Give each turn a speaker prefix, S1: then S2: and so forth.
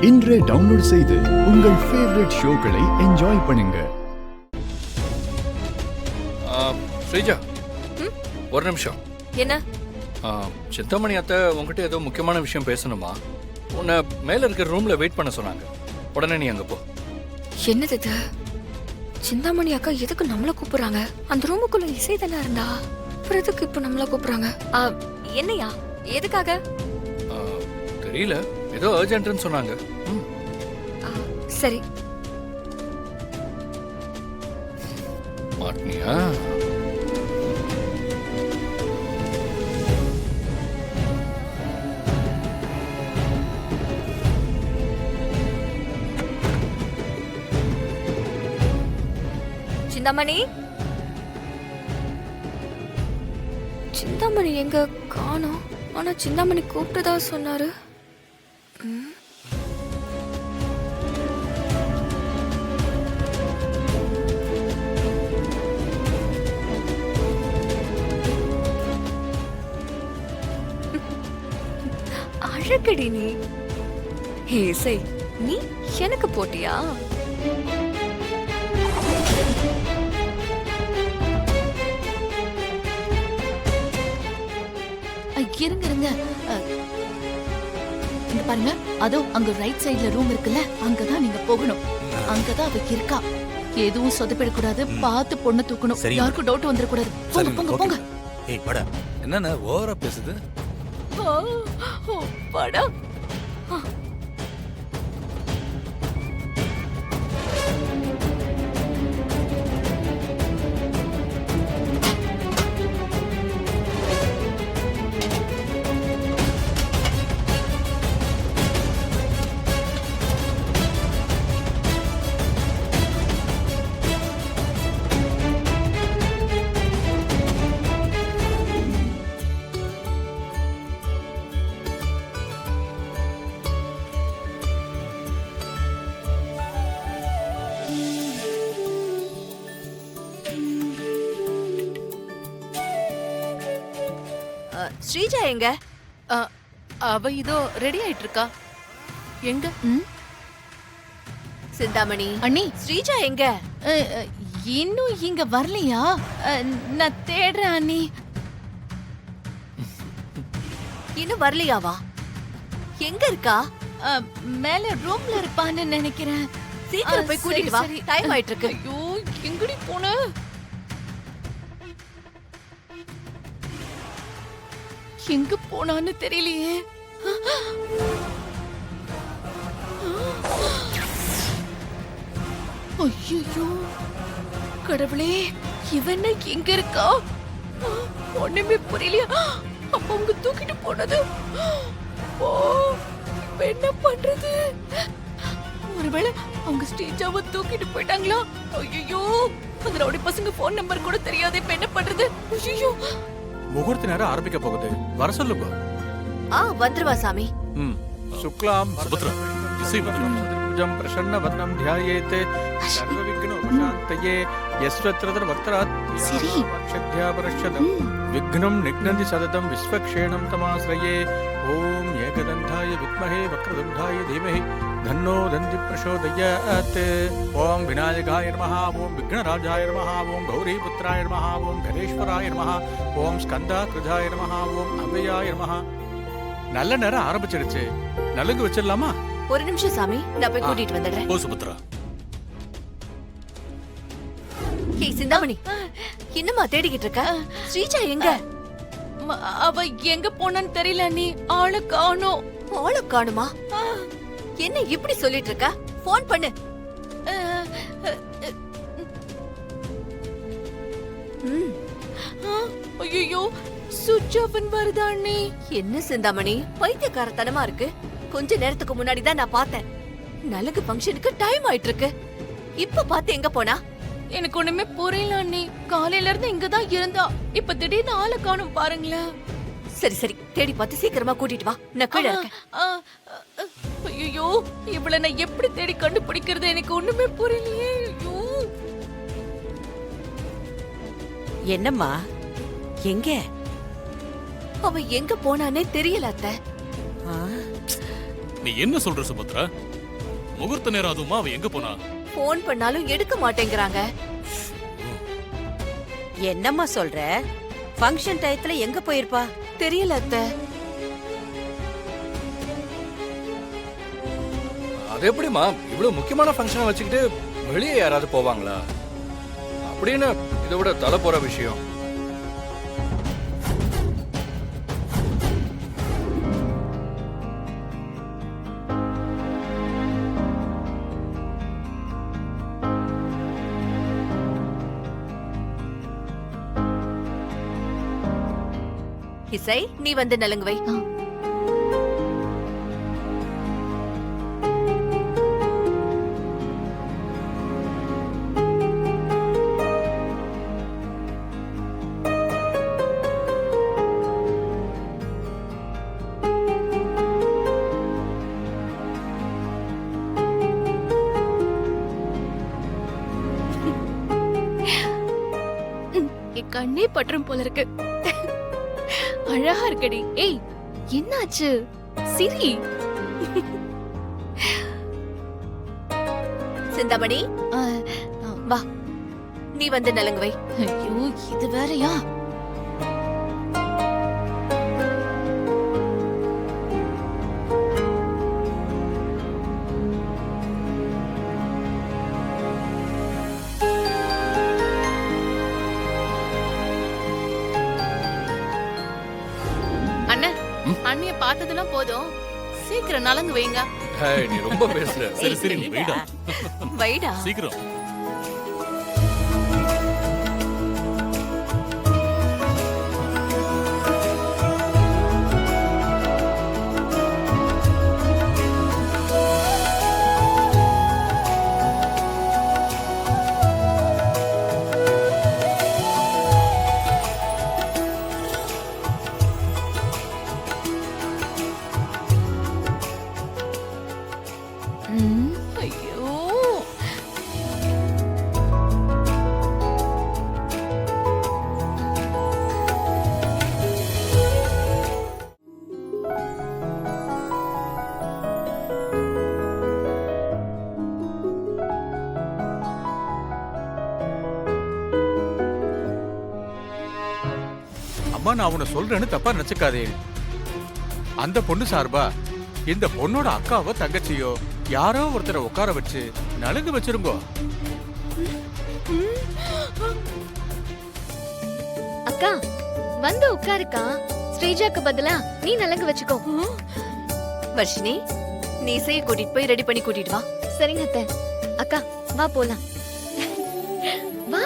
S1: இன்றே டவுன்லோட் செய்து உங்கள் ஃபேவரட் ஷோக்களை என்ஜாய் பண்ணுங்க.
S2: ஸ்ரீஜா, ஒரு நிமிஷம்.
S3: என்ன?
S2: சிந்தாமணி அத்தை உங்ககிட்ட ஏதோ முக்கியமான விஷயம் பேசணுமா? உன்னை மேல இருக்கிற ரூம்ல வெயிட் பண்ண சொன்னாங்க. உடனே நீ அங்க போ.
S3: என்னது இது? சிந்தாமணி அக்கா எதுக்கு நம்மள கூப்பிடுறாங்க? அந்த ரூமுக்குள்ள இசை தானே இருந்தா, அப்புறம் எதுக்கு இப்ப நம்மள கூப்பிடுறாங்க? என்னையா? எதுக்காக?
S2: தெரியல, ஏதோ அர்ஜென்ட்னு சொன்னாங்க.
S3: சரி.
S2: மாட்னியா?
S3: சிந்தாமணி, சிந்தாமணி எங்க காணோம்? ஆனா சிந்தாமணி கூப்பிட்டதா சொன்னாரு. அழகடி நீ. இசை, நீ எனக்கு போட்டியா?
S4: இருங்க இருங்க, இங்க பாருங்க, அதோ அங்க ரைட் சைடுல ரூம் இருக்குல்ல, அங்கதான் நீங்க போகணும். அங்கதான் அவ இருக்கா. எதுவும் சொதப்பிடக்கூடாது, பார்த்து பொண்ணு தூக்கணும். யாருக்கும் டவுட் வந்துடக்கூடாது. போங்க போங்க போங்க.
S5: ஏய் படா, என்னன்னா ஓவரா பேசுது?
S3: படா. ஸ்ரீஜா எங்க?
S4: அவ இதோ ரெடி ஆயிட்டு இருக்கா. எங்க?
S3: சிந்தாமணி
S4: அண்ணி,
S3: ஸ்ரீஜா எங்க?
S4: இன்னும் இங்க வரலையா? நான் தேடுறேன் அண்ணி.
S3: இன்னும் வரலையாவா? எங்க இருக்கா?
S4: மேல ரூம்ல இருப்பான்னு நினைக்கிறேன்.
S3: சீக்கிரம் போய் கூட்டிட்டு வா, டைம் ஆயிட்டு இருக்கு.
S4: ஐயோ, எங்கடி போன? எங்க போனான்னு தெரியலையே. ஐயோ கடவுளே, இவன் எங்க இருக்கா? ஒண்ணுமே புரியலையா? அப்ப அவங்க தூக்கிட்டு போனது. ஓ, இப்ப என்ன பண்றது? ஒருவேளை அவங்க ஸ்டேஜாவை தூக்கிட்டு போயிட்டாங்களா? ஐயோ, அந்த ரவுடி பசங்க போன் நம்பர் கூட தெரியாது. இப்ப என்ன பண்றது? ஐயோ,
S5: முகூர்த்த நேரம் ஆரம்பிக்க போகுது, வர சொல்லுங்க.
S3: வந்துருவா சாமி.
S5: சுக்லாம் சுபத்ரா, இசை வந்துரும். பிரசன்ன வர்ணம் த்யாயேத் சர்வ விக்ன உபசாந்தயே யஸ்வத்ரதர் வக்த்ராத்
S4: சரி
S5: ஷத்யாபரஷதம் விக்னம் நிக்னந்தி சததம் விஸ்வக்ஷேணம் தமாஸ்ரயே. ஓம் ஏகதந்தாய வித்மஹே வக்ரதுண்டாய தீமஹி தன்னோ தந்தி பிரசோதயாத். ஓம் விநாயகாய நமஹ, ஓம் விக்னராஜாய நமஹ, ஓம் கௌரிபுத்ராய நமஹ, ஓம் கணேஸ்வராய நமஹ, ஓம் ஸ்கந்தாகிருதாய நமஹ, ஓம் அவ்யயாய நமஹ. நல்ல நேரம் ஆரம்பிச்சிடுச்சு, நலுங்கு வச்சிடலாமா?
S3: ஒரு நிமிஷம் சாமி, நான் போய் கூட்டிட்டு வந்துடுறேன்.
S5: ஓ சுபத்ரா.
S3: சிந்தாமணி, இன்னுமா தேடிக்கிட்டு இருக்க? ஸ்ரீஜா எங்க?
S4: அவ எங்க போனான்னு தெரியல நீ. ஆளு காணோம்.
S3: ஆளு காணுமா? என்ன இப்படி சொல்லிட்டு இருக்க? போன் பண்ணு.
S4: ஐயோ, சுவிட்ச் ஆஃப் வருதா அண்ணி?
S3: என்ன சிந்தாமணி, பைத்தியக்காரத்தனமா இருக்கு. கொஞ்ச நேரத்துக்கு முன்னாடி தான் நான் பார்த்தேன். நலுங்கு ஃபங்க்ஷனுக்கு டைம் ஆயிட்டு இருக்கு. இப்ப பார்த்து எங்க போனா?
S4: எனக்கு ஒண்ணுமே புரியல அண்ணி. காலையில இருந்து இங்கதான் இருந்தா, இப்ப திடீர்னு ஆளை காணும் பாருங்களேன்.
S3: சரி சரி, தேடி பார்த்து சீக்கிரமா கூட்டிட்டு வா, நான் கீழ இருக்கேன்.
S4: ஐயோ, இவள நான் எப்படி தேடி கண்டுபிடிக்கிறது? எனக்கு ஒண்ணுமே புரியலையே. ஐயோ,
S3: என்னம்மா எங்க? அவ எங்க போனானே தெரியல அத்தை.
S6: நீ என்ன சொல்ற சுபத்ரா? முகூர்த்த நேரம் அதுவுமா அவ எங்க போனா?
S4: போன் பண்ணாலும் எடுக்க மாட்டேங்கிறாங்க.
S7: என்னம்மா சொல்ற? ஃபங்க்ஷன் டயத்துல எங்க போயிருப்பா?
S4: தெரியல அத்தை.
S2: அது எப்படிமா இவ்வளவு முக்கியமான ஃபங்க்ஷனை வச்சுக்கிட்டு வெளியே யாராவது போவாங்களா? அப்படின்னு இதை விட தலை போற விஷயம்.
S4: இசை, நீ வந்து நலுங்கு வை.
S8: என் கண்ணே பற்றும் போல இருக்கு. அழகா இருக்கடி. ஏய், என்னாச்சு? சிரி.
S4: சிந்தாமணி, வா, நீ வந்து நலுங்கு வை.
S8: ஐயோ, இது வேறயா? அண்ணன், அண்ணிய பார்த்ததெல்லாம் போதும், சீக்கிரம் நலங்கு வைங்க.
S2: ஹேய், நீ ரொம்ப பேசுற.
S6: சரி சரி நீ வைடா.
S4: வைடா.
S6: சீக்கிரம்.
S8: ஐயோ,
S5: அம்மா, நான் உன்னை சொல்றேன்னு தப்பா நினைச்சுக்காதே. அந்த பொண்ணு சார்பா இந்த பொண்ணோட அக்காவோ தங்கச்சியோ யாரோ ஒருத்தரை உட்கார வச்சு நலுங்கு வச்சிருங்கோ.
S8: அக்கா வந்து உட்காருக்கா. ஸ்ரீஜாக்கு பதிலா நீ நலங்கு வச்சுக்கோ.
S4: வர்ஷினி, நீ இசையை கூட்டிட்டு போய் ரெடி பண்ணி கூட்டிட்டு வா.
S8: சரிங்க அத்தை. அக்கா வா போலாம். வா.